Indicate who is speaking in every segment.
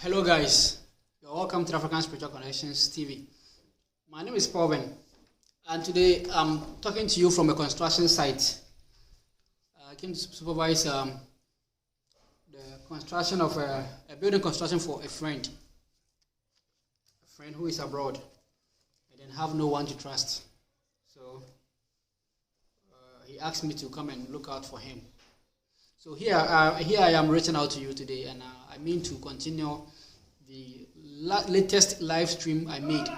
Speaker 1: Hello guys, you're welcome to African Spiritual Connections TV. My name is PaulVin, and today I'm talking to you from a construction site. I came to supervise the construction of a building construction for a friend who is abroad and then have no one to trust. So he asked me to come and look out for him. So here I am reaching out to you today, and I mean to continue the latest live stream I made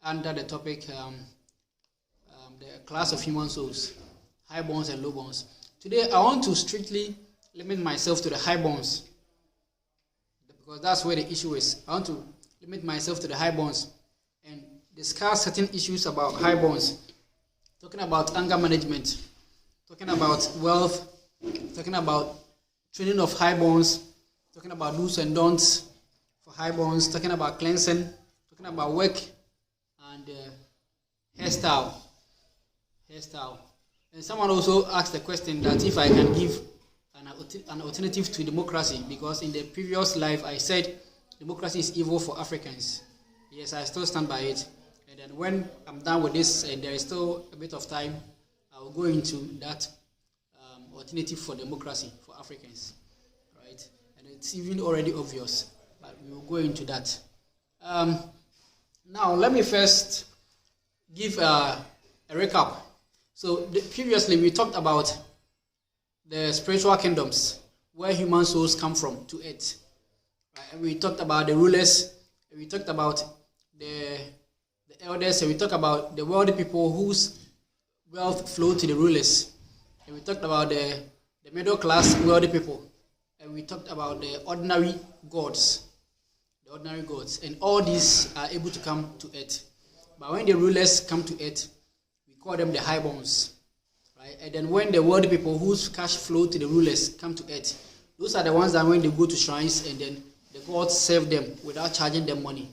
Speaker 1: under the topic the class of human souls, high bonds and low bonds. Today I want to strictly limit myself to the high bonds because that's where the issue is. I want to limit myself to the high bonds and discuss certain issues about high bonds, talking about anger management, talking about wealth, talking about training of high bonds, talking about do's and don'ts for high bonds, talking about cleansing, talking about work and hairstyle. And someone also asked the question that if I can give an alternative to democracy, because in the previous live I said democracy is evil for Africans. Yes, I still stand by it. And then when I'm done with this and there is still a bit of time, I will go into that alternative for democracy for Africans, right? And it's even already obvious, but we will go into that. Now, let me first give a recap. So previously we talked about the spiritual kingdoms where human souls come from to earth. Right? And we talked about the rulers, we talked about the elders, and we talked about the wealthy people whose wealth flowed to the rulers. And we talked about the middle class wealthy people, and we talked about the ordinary gods, and all these are able to come to earth. But when the rulers come to earth, we call them the high bonds, right? And then when the wealthy people whose cash flow to the rulers come to earth, those are the ones that when they go to shrines and then the gods serve them without charging them money.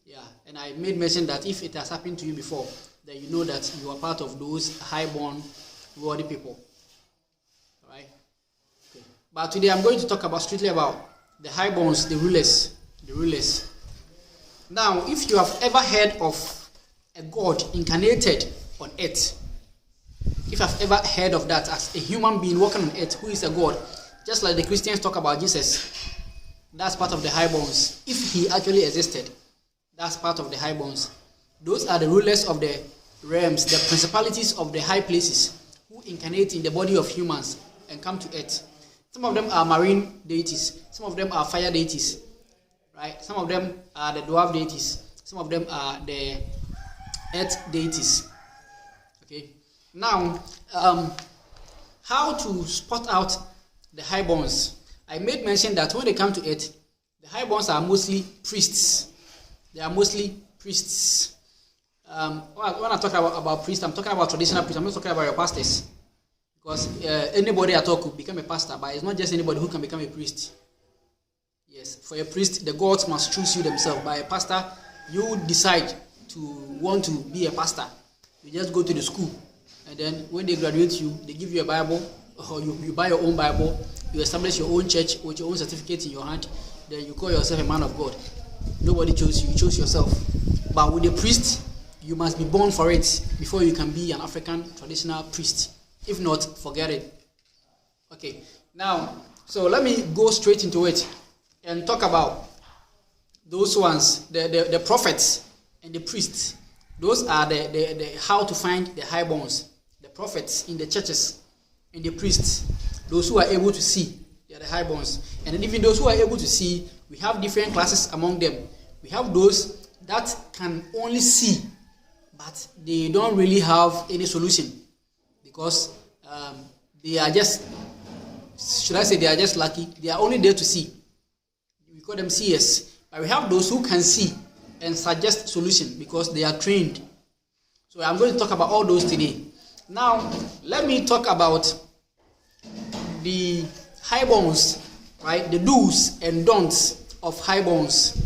Speaker 1: Yeah, and I made mention that if it has happened to you before, then you know that you are part of those high-born wealthy people. All right. Okay. But today I'm going to talk strictly about the high bonds, the rulers. Now, if you have ever heard of a god incarnated on earth, if I've ever heard of that as a human being walking on earth who is a god, just like the Christians talk about Jesus, that's part of the high bonds. If he actually existed, that's part of the high bonds. Those are the rulers of the realms, the principalities of the high places, who incarnate in the body of humans and come to earth. Some of them are marine deities, some of them are fire deities, right? Some of them are the dwarf deities, some of them are the earth deities. Okay. Now, how to spot out the high bonds? I made mention that when they come to earth, the high bonds are mostly priests. They are mostly priests. When I talk about priests, I'm talking about traditional priests. I'm not talking about your pastors, because anybody at all could become a pastor, but it's not just anybody who can become a priest. Yes, for a priest, the gods must choose you themselves. By a pastor, you decide to want to be a pastor. You just go to the school, and then when they graduate you, they give you a Bible, or you buy your own Bible, you establish your own church with your own certificate in your hand, then you call yourself a man of God. Nobody chose you, you chose yourself. But with a priest, you must be born for it before you can be an African traditional priest. If not, forget it. Okay, now, so let me go straight into it and talk about those ones, the prophets and the priests. Those are the how to find the high bonds, the prophets in the churches and the priests, those who are able to see, they are the high bonds. And then even those who are able to see, we have different classes among them. We have those that can only see, but they don't really have any solution, because they are just, should I say, they are just lucky. They are only there to see. We call them seers. But we have those who can see and suggest solution because they are trained. So I'm going to talk about all those today. Now, let me talk about the high bonds, right? The do's and don'ts of high bonds.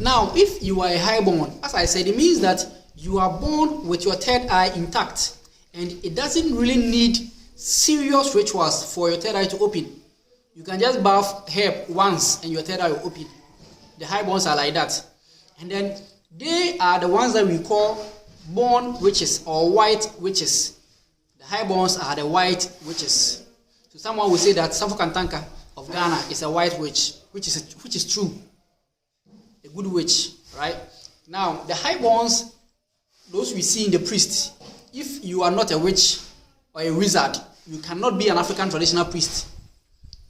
Speaker 1: Now, if you are a high bond, as I said, it means that you are born with your third eye intact, and it doesn't really need serious rituals for your third eye to open. You can just bath herb once and your third eye will open. the highborns are like that. And then they are the ones that we call born witches or white witches. The highborns are the white witches. So someone will say that Safo Kantanka of Ghana is a white witch, which is true. A good witch, right? Now, the highborns, those we see in the priest, if you are not a witch or a wizard, you cannot be an African traditional priest,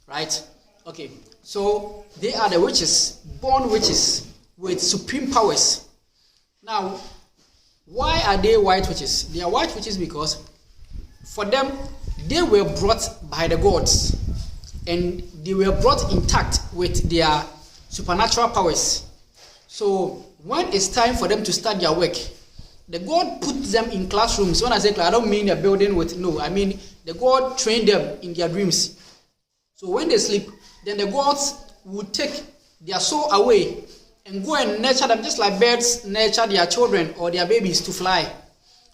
Speaker 1: right? Okay, so they are the witches, born witches with supreme powers. Now, why are they white witches? They are white witches because for them, they were brought by the gods and they were brought intact with their supernatural powers. So when it's time for them to start their work, the God put them in classrooms. When I say class, I don't mean a building with, no, I mean the God trained them in their dreams. So when they sleep, then the gods would take their soul away and go and nurture them, just like birds nurture their children or their babies to fly.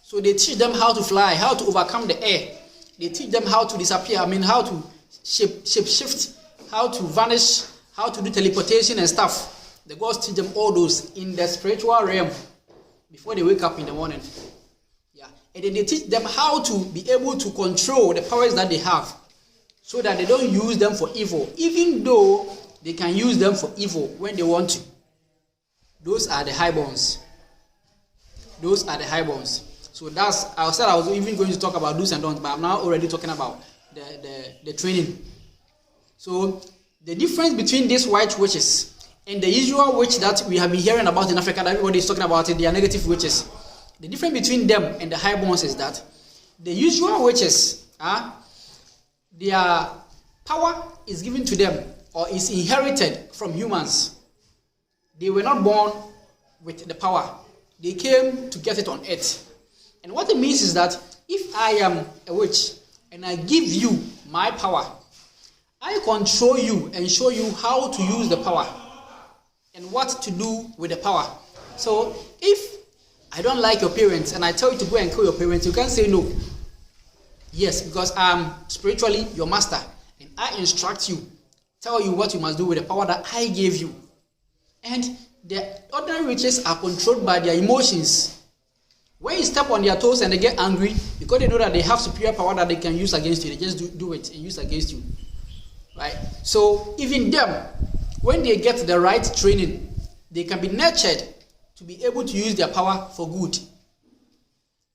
Speaker 1: So they teach them how to fly, how to overcome the air. They teach them how to disappear, how to shape shift, how to vanish, how to do teleportation and stuff. The gods teach them all those in the spiritual realm before they wake up in the morning. Yeah. And then they teach them how to be able to control the powers that they have so that they don't use them for evil, even though they can use them for evil when they want to. Those are the highborns. Those are the highborns. So that's, I said I was even going to talk about do's and don'ts, but I'm now already talking about the training. So the difference between these white witches and the usual witch that we have been hearing about in Africa, that everybody is talking about it, they are negative witches. The difference between them and the highborns is that the usual witches, their power is given to them or is inherited from humans. They were not born with the power. They came to get it on earth. And what it means is that if I am a witch and I give you my power, I control you and show you how to use the power and what to do with the power. So if I don't like your parents and I tell you to go and kill your parents, you can't say no. Yes, because I'm spiritually your master and I instruct you, tell you what you must do with the power that I gave you. And the ordinary witches are controlled by their emotions. When you step on their toes and they get angry, because they know that they have superior power that they can use against you, they just do it and use against you. Right? So even them, when they get the right training, they can be nurtured to be able to use their power for good.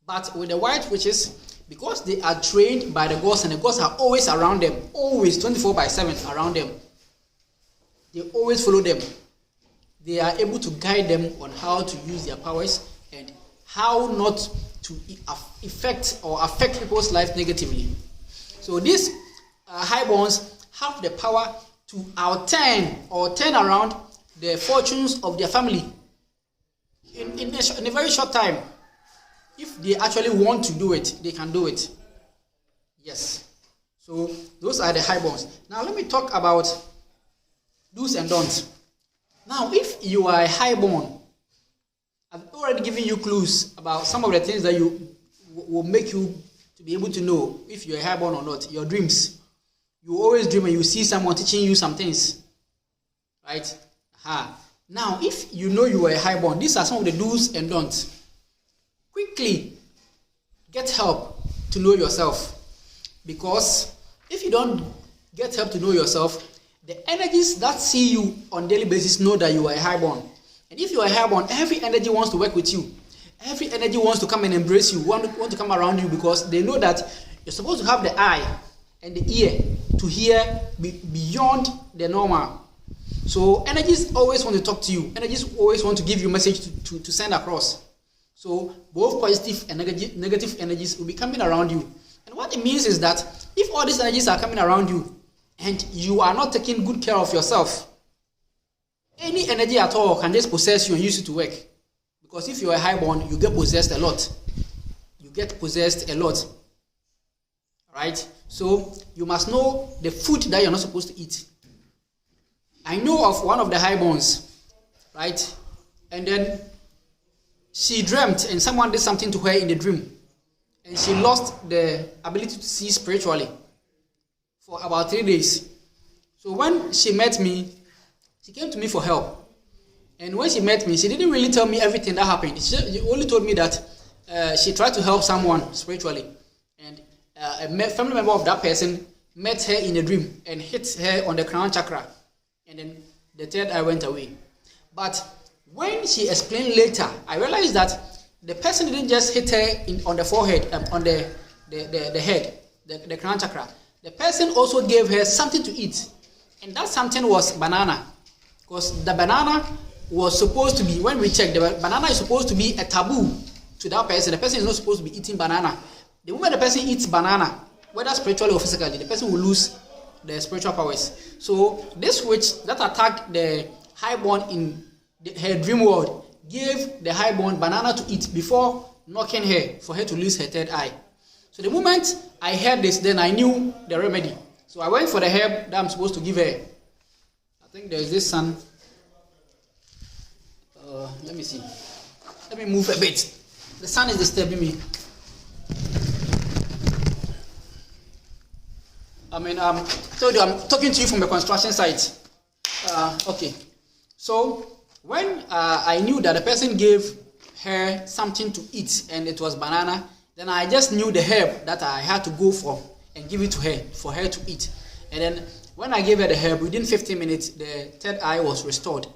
Speaker 1: But with the white witches, because they are trained by the gods and the gods are always around them, always 24/7 around them, they always follow them. They are able to guide them on how to use their powers and how not to affect people's lives negatively. So these highborns have the power to outturn or turn around the fortunes of their family in a very short time. If they actually want to do it, they can do it. Yes. So those are the highborns. Now let me talk about do's and don'ts. Now, if you are a highborn, I've already given you clues about some of the things that will make you to be able to know if you're a highborn or not. Your dreams. You always dream and you see someone teaching you some things. Right? Now, if you know you are a highborn, these are some of the do's and don'ts. Quickly get help to know yourself. Because if you don't get help to know yourself, the energies that see you on a daily basis know that you are a highborn. And if you are a highborn, every energy wants to work with you. Every energy wants to come and embrace you, want to come around you, because they know that you're supposed to have the eye and the ear to hear beyond the normal. So energies always want to talk to you. Energies always want to give you a message to send across. So both positive and negative energies will be coming around you. And what it means is that if all these energies are coming around you and you are not taking good care of yourself, any energy at all can just possess you and use it to work. Because if you are a highborn, you get possessed a lot. You get possessed a lot. Right? So you must know the food that you're not supposed to eat. I know of one of the highborns, right? And then she dreamt and someone did something to her in the dream. And she lost the ability to see spiritually for about 3 days. So when she met me, she came to me for help. And when she met me, she didn't really tell me everything that happened. She only told me that she tried to help someone spiritually. And a family member of that person met her in a dream and hit her on the crown chakra. And then the third eye went away. But when she explained later, I realized that the person didn't just hit her on the forehead, on the head, the crown chakra. The person also gave her something to eat. And that something was banana. Because the banana was supposed to be, when we check, the banana is supposed to be a taboo to that person. The person is not supposed to be eating banana. The moment the person eats banana, whether spiritually or physically, the person will lose the spiritual powers. So this witch that attacked the highborn in her dream world gave the highborn banana to eat before knocking her for her to lose her third eye. So the moment I heard this, then I knew the remedy. So I went for the herb that I'm supposed to give her. I think there's this sun. Let me see. Let me move a bit. The sun is disturbing me. I told you I'm talking to you from the construction site. Okay. So when I knew that the person gave her something to eat and it was banana, then I just knew the herb that I had to go for and give it to her for her to eat. And then when I gave her the herb, within 15 minutes, the third eye was restored.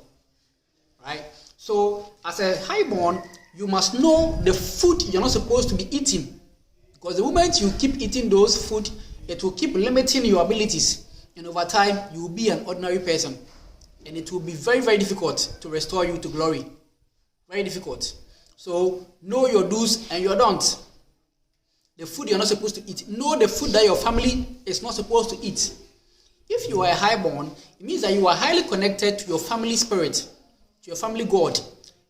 Speaker 1: Right? So as a highborn, you must know the food you're not supposed to be eating. Because the moment you keep eating those food, it will keep limiting your abilities. And over time, you will be an ordinary person. And it will be very, very difficult to restore you to glory. Very difficult. So know your do's and your don'ts. The food you're not supposed to eat. Know the food that your family is not supposed to eat. If you are a highborn, it means that you are highly connected to your family spirit, to your family God.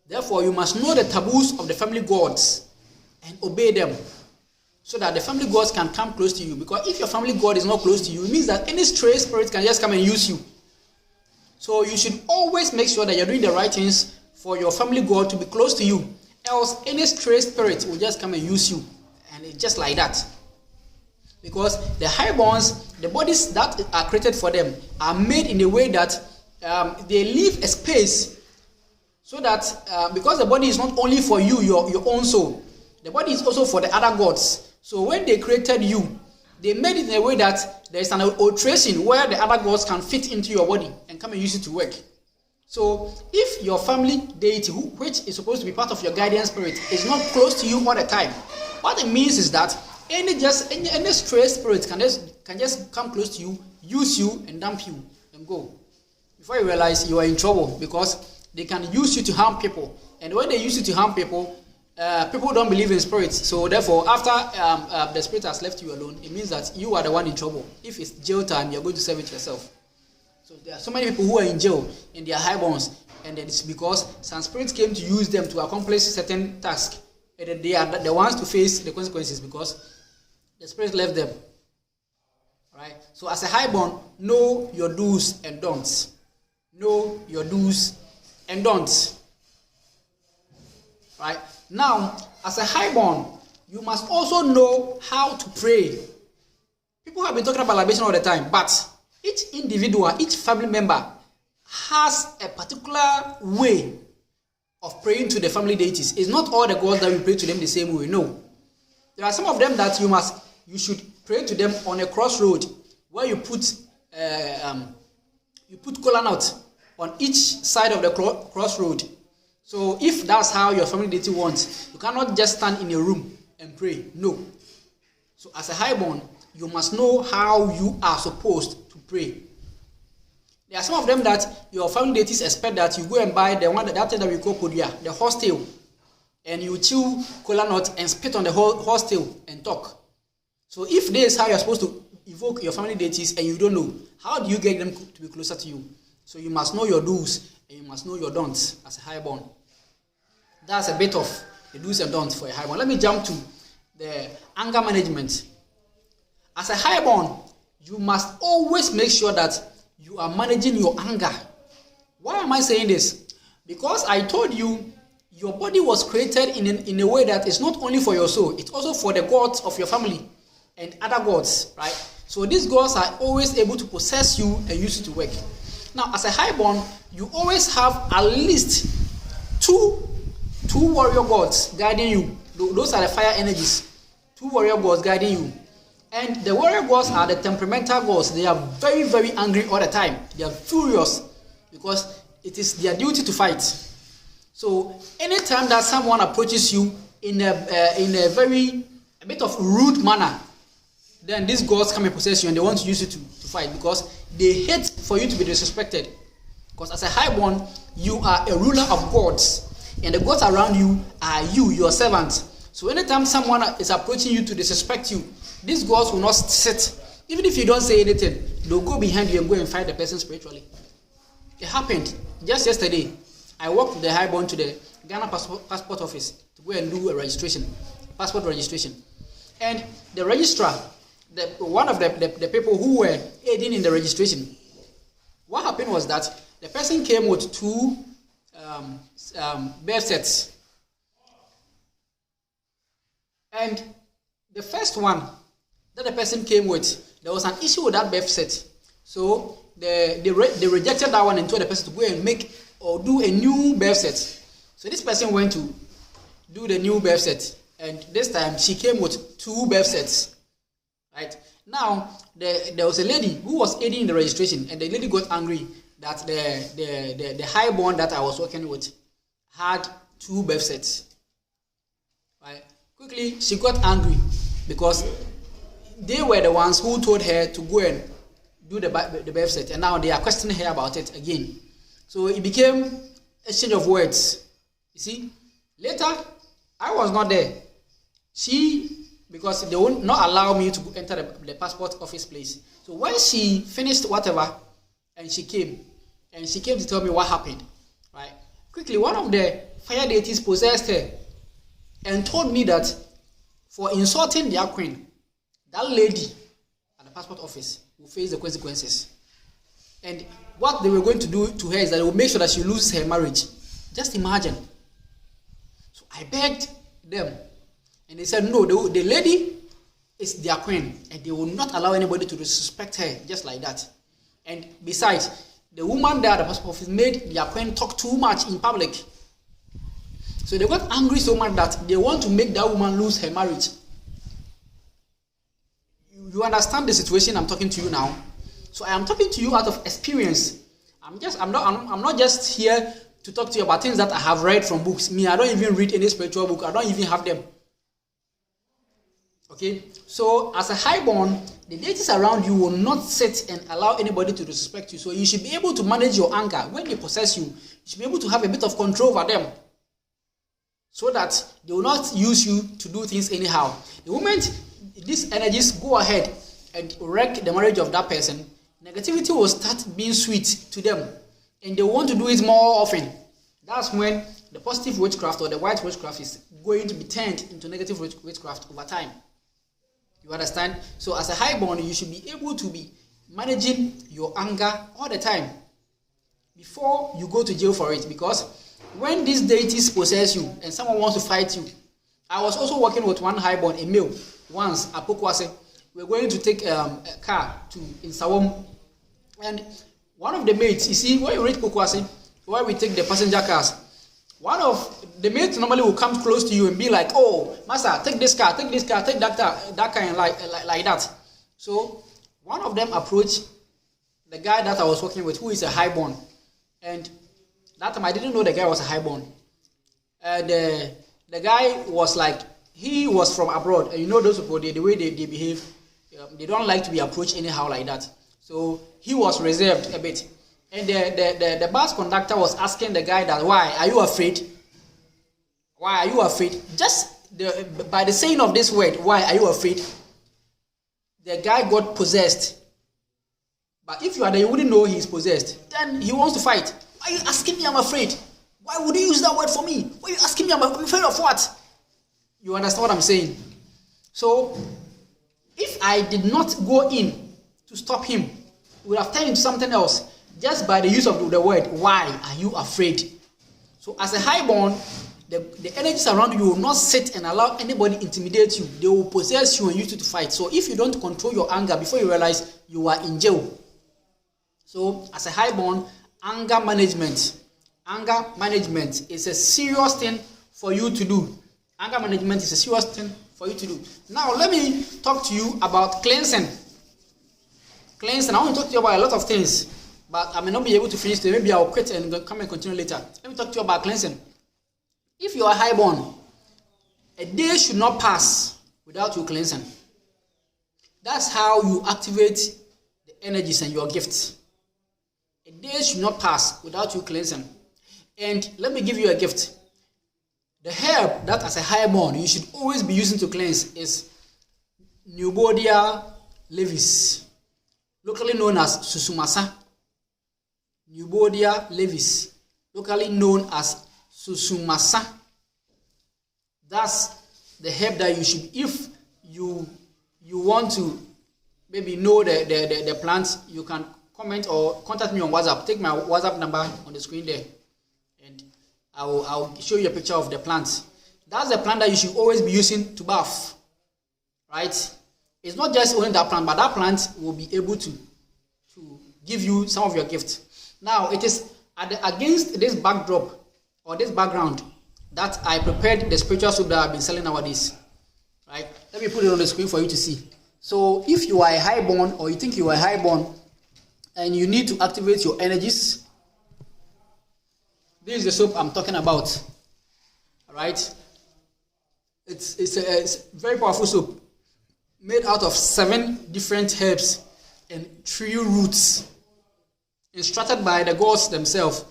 Speaker 1: Therefore, you must know the taboos of the family gods and obey them so that the family gods can come close to you. Because if your family God is not close to you, it means that any stray spirit can just come and use you. So you should always make sure that you're doing the right things for your family God to be close to you. Else, any stray spirit will just come and use you. And it's just like that. Because the highborns, the bodies that are created for them are made in a way that they leave a space so that because the body is not only for you, your own soul, the body is also for the other gods. So when they created you, they made it in a way that there is an alteration where the other gods can fit into your body and come and use it to work. So if your family deity, which is supposed to be part of your guardian spirit, is not close to you all the time, what it means is that any stray spirit can just come close to you, use you, and dump you and go. Before you realize you are in trouble, because they can use you to harm people. And when they use you to harm people, people don't believe in spirits. So therefore, after the spirit has left you alone, it means that you are the one in trouble. If it's jail time, you're going to serve it yourself. So there are so many people who are in jail and they are highborns, and it's because some spirits came to use them to accomplish certain tasks. And they are the ones to face the consequences because the spirit left them. Right? So as a highborn, know your do's and don'ts. Know your do's and don'ts. Right? Now, as a highborn, you must also know how to pray. People have been talking about libation all the time, but each individual, each family member has a particular way of praying to the family deities. It's not all the gods that we pray to them the same way. No. There are some of them that you should pray to them on a crossroad where you put kola nut on each side of the crossroad. So if that's how your family deity wants, you cannot just stand in a room and pray. No. So as a highborn, you must know how you are supposed to pray. There are some of them that your family deities expect that you go and buy that thing that we call podia, the horse tail, and you chew kola nut and spit on the horse tail and talk. So if this is how you're supposed to evoke your family deities and you don't know, how do you get them to be closer to you? So you must know your do's and you must know your don'ts as a highborn. That's a bit of the do's and don'ts for a highborn. Let me jump to the anger management. As a highborn, you must always make sure that you are managing your anger. Why am I saying this? Because I told you your body was created in a way that is not only for your soul, it's also for the gods of your family and other gods, right? So these gods are always able to possess you and use you to work. Now, as a highborn, you always have at least two warrior gods guiding you. Those are the fire energies. 2 warrior gods guiding you. And the warrior gods are the temperamental gods. They are very, very angry all the time. They are furious because it is their duty to fight. So anytime that someone approaches you in a bit of rude manner, then these gods come and possess you and they want to use you to fight because they hate for you to be disrespected. Because as a highborn, you are a ruler of gods. And the gods around you are you, your servants. So anytime someone is approaching you to disrespect you, these gods will not sit. Even if you don't say anything, they'll go behind you and go and fight the person spiritually. It happened just yesterday. I walked with the highborn to the Ghana passport office to go and do a registration, passport registration. And the registrar, one of the people who were aiding in the registration, what happened was that the person came with 2 birth sets. And the first one that the person came with, there was an issue with that birth set. So they rejected that one and told the person to go and make or do a new birth set. So this person went to do the new birth set. And this time she came with 2 birth sets. Right? Now, there was a lady who was aiding in the registration, and the lady got angry that the highborn that I was working with had 2 birth sets. Right? Quickly, she got angry because they were the ones who told her to go and do the birth set, and now they are questioning her about it again. So it became a exchange of words. You see, later I was not there. Because they would not allow me to enter the passport office place. So when she finished whatever, and she came to tell me what happened, right? Quickly, one of the fire deities possessed her and told me that for insulting their queen, that lady at the passport office will face the consequences. And what they were going to do to her is that they will make sure that she loses her marriage. Just imagine. So I begged them. And they said, no, the lady is their queen, and they will not allow anybody to disrespect her just like that. And besides, the woman there at the passport office made their queen talk too much in public. So they got angry so much that they want to make that woman lose her marriage. You understand the situation I'm talking to you now? So I am talking to you out of experience. I'm not just here to talk to you about things that I have read from books. Me, I don't even read any spiritual book. I don't even have them. Okay, so as a highborn, the deities around you will not sit and allow anybody to disrespect you. So you should be able to manage your anger. When they possess you, you should be able to have a bit of control over them, so that they will not use you to do things anyhow. The moment these energies go ahead and wreck the marriage of that person, negativity will start being sweet to them, and they want to do it more often. That's when the positive witchcraft or the white witchcraft is going to be turned into negative witchcraft over time. You understand? So as a highborn, you should be able to be managing your anger all the time before you go to jail for it. Because when these deities possess you and someone wants to fight you, I was also working with one highborn, a male, once at Pokwase. We were going to take a car in Sawam, and one of the mates, you see, when you reach Pokwase, where we take the passenger cars, one of the mates normally will come close to you and be like, oh, master, take this car, take that kind, like that. So one of them approached the guy that I was working with, who is a highborn. And that time I didn't know the guy was a highborn. And the guy was like, he was from abroad. And you know those people, the way they behave, they don't like to be approached anyhow like that. So he was reserved a bit. And the bus conductor was asking the guy that, why are you afraid? Why are you afraid? Just by the saying of this word, why are you afraid? The guy got possessed. But if you are there, you wouldn't know he's possessed. Then he wants to fight. Why are you asking me I'm afraid? Why would you use that word for me? Why are you asking me I'm afraid of what? You understand what I'm saying? So, if I did not go in to stop him, it would have turned into something else. Just by the use of the word, why are you afraid? So as a highborn, the energies around you will not sit and allow anybody intimidate you. They will possess you and use you to fight. So if you don't control your anger before you realize, you are in jail. So as a highborn, anger management is a serious thing for you to do. Anger management is a serious thing for you to do. Now let me talk to you about cleansing. I want to talk to you about a lot of things, but I may not be able to finish today. Maybe I'll quit and come and continue later. Let me talk to you about cleansing. If you are highborn, a day should not pass without you cleansing. That's how you activate the energies and your gifts. A day should not pass without you cleansing. And let me give you a gift. The herb that as a highborn you should always be using to cleanse is Neubodia levis, locally known as susumasa. Neubodia levis, locally known as susumasa. That's the herb that you should, if you want to maybe know the plants, you can comment or contact me on WhatsApp. Take my WhatsApp number on the screen there, and I'll show you a picture of the plant. That's the plant that you should always be using to bath, right? It's not just only that plant, but that plant will be able to give you some of your gifts. Now, it is against this backdrop or this background that I prepared the spiritual soup that I've been selling nowadays, right? Let me put it on the screen for you to see. So if you are a highborn, or you think you are a highborn and you need to activate your energies, this is the soap I'm talking about. All right, it's a very powerful soap made out of 7 different herbs and 3 roots, instructed by the gods themselves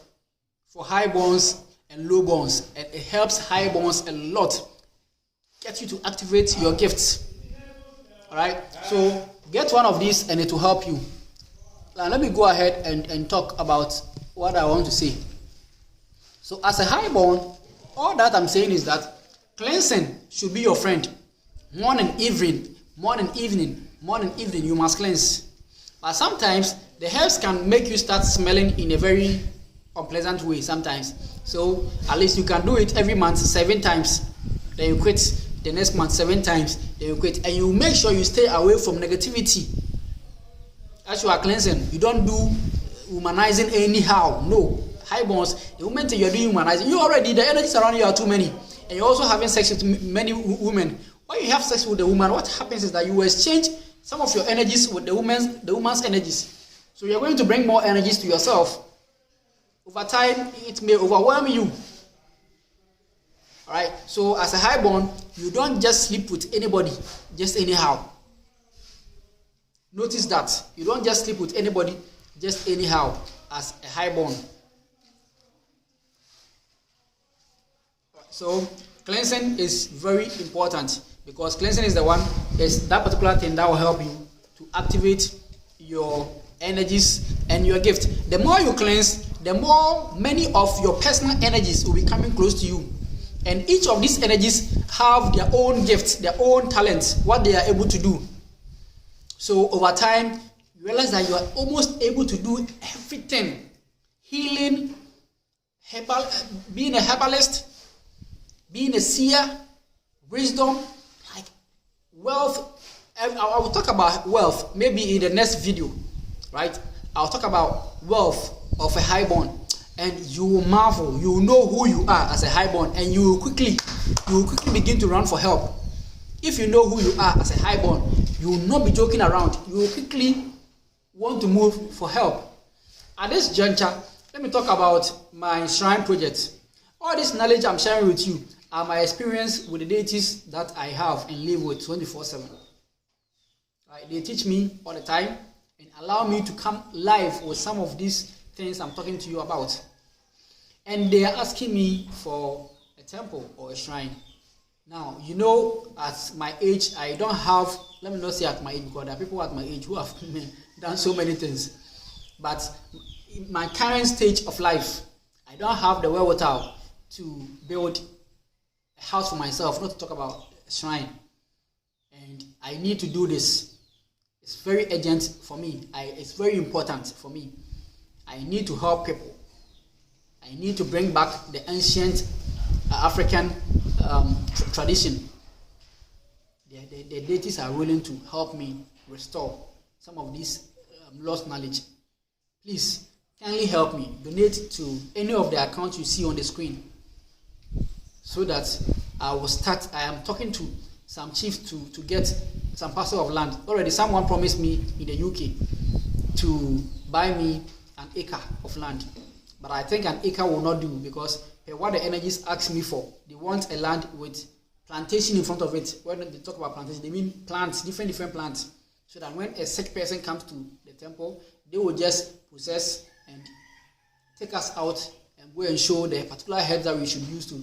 Speaker 1: for highborns and lowborns, and it helps highborns a lot. Get you to activate your gifts. All right, so get one of these and it will help you. Now let me go ahead and talk about what I want to say. So as a highborn, all that I'm saying is that cleansing should be your friend. Morning, evening, you must cleanse. But sometimes the herbs can make you start smelling in a very unpleasant way sometimes. So at least you can do it every month 7 times. Then you quit. The next month 7 times. Then you quit. And you make sure you stay away from negativity. As you are cleansing, you don't do humanizing anyhow. No. Highborns, the moment you're doing humanizing, you already, the energies around you are too many. And you're also having sex with many women. When you have sex with the woman, what happens is that you exchange some of your energies with the woman's energies. So you're going to bring more energies to yourself. Over time, it may overwhelm you. Alright, so as a highborn, you don't just sleep with anybody, just anyhow. Notice that. You don't just sleep with anybody, just anyhow, as a highborn. So cleansing is very important, because cleansing is that particular thing that will help you to activate your energies and your gift. The more you cleanse, the more many of your personal energies will be coming close to you. And each of these energies have their own gifts, their own talents, what they are able to do. So over time, you realize that you are almost able to do everything. Healing, being a herbalist, being a seer, wisdom, like wealth. I will talk about wealth maybe in the next video, right? I'll talk about wealth of a highborn, and you will marvel. You will know who you are as a highborn, and you will quickly begin to run for help. If you know who you are as a highborn, you will not be joking around. You will quickly want to move for help. At this juncture, let me talk about my shrine project. All this knowledge I'm sharing with you are my experience with the deities that I have and live with 24/7. Right? They teach me all the time and allow me to come live with some of these things I'm talking to you about. And they are asking me for a temple or a shrine. Now, you know, at my age, I don't have, let me not say at my age, because there are people at my age who have done so many things. But in my current stage of life, I don't have the wherewithal to build a house for myself, not to talk about a shrine. And I need to do this. It's very urgent for me. It's very important for me. I need to help people. I need to bring back the ancient African tradition. The deities are willing to help me restore some of this lost knowledge. please kindly help me donate to any of the accounts you see on the screen, so that I will start. I am talking to some chiefs to get some parcel of land. Already someone promised me in the UK to buy me an acre of land, but I think an acre will not do, because what the energies ask me for, they want a land with plantation in front of it. When they talk about plantation, they mean plants, different plants, so that when a sick person comes to the temple, they will just possess and take us out and go and show the particular herbs that we should use to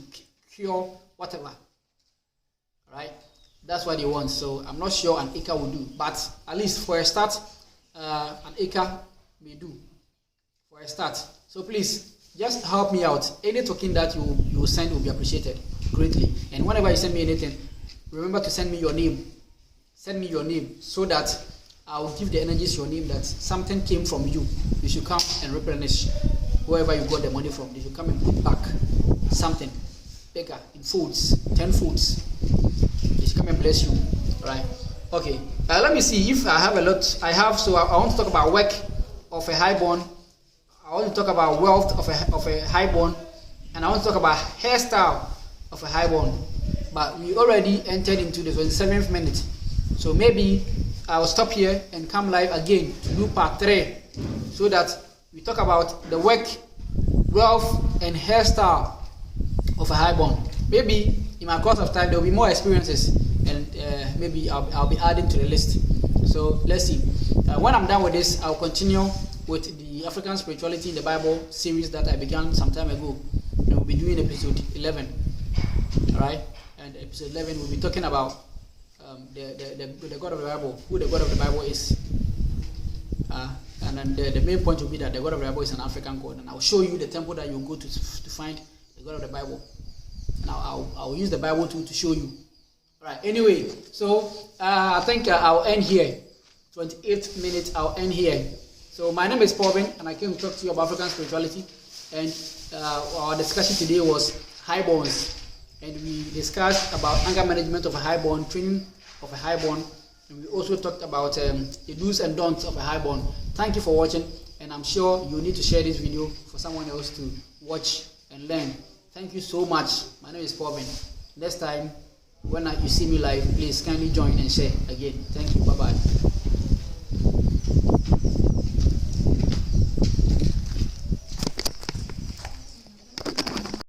Speaker 1: cure whatever. Right? That's what they want. So I'm not sure an acre will do, but at least for a start, an acre may do for a start. So please just help me out. Any token that you send will be appreciated greatly. And whenever you send me anything, remember to send me your name. Send me your name, so that I will give the energies your name, that something came from you. You should come and replenish wherever you got the money from. You should come and put back something bigger in folds, 10 folds. You should come and bless you. Right? Okay. Let me see if I have a lot. I want to talk about work of a highborn. I want to talk about wealth of a highborn, and I want to talk about hairstyle of a highborn. But we already entered into the 27th minute, so maybe I will stop here and come live again to do part 3, so that we talk about the work, wealth, and hairstyle of a highborn. Maybe in my course of time there will be more experiences, and maybe I'll be adding to the list. So let's see. When I'm done with this, I'll continue with the African Spirituality in the Bible series that I began some time ago. And we'll be doing episode 11. Alright? And episode 11 we'll be talking about the God of the Bible, who the God of the Bible is. And then the main point will be that the God of the Bible is an African God. And I'll show you the temple that you'll go to find the God of the Bible. And I'll use the Bible to show you. Alright, anyway, so I think I'll end here. 28th minute, I'll end here. So my name is PaulVin, and I came to talk to you about African spirituality. And our discussion today was highborns. And we discussed about anger management of a highborn, training of a highborn, and we also talked about the do's and don'ts of a highborn. Thank you for watching, and I'm sure you need to share this video for someone else to watch and learn. Thank you so much. My name is PaulVin. Next time, when you see me live, please kindly join and share again. Thank you. Bye-bye.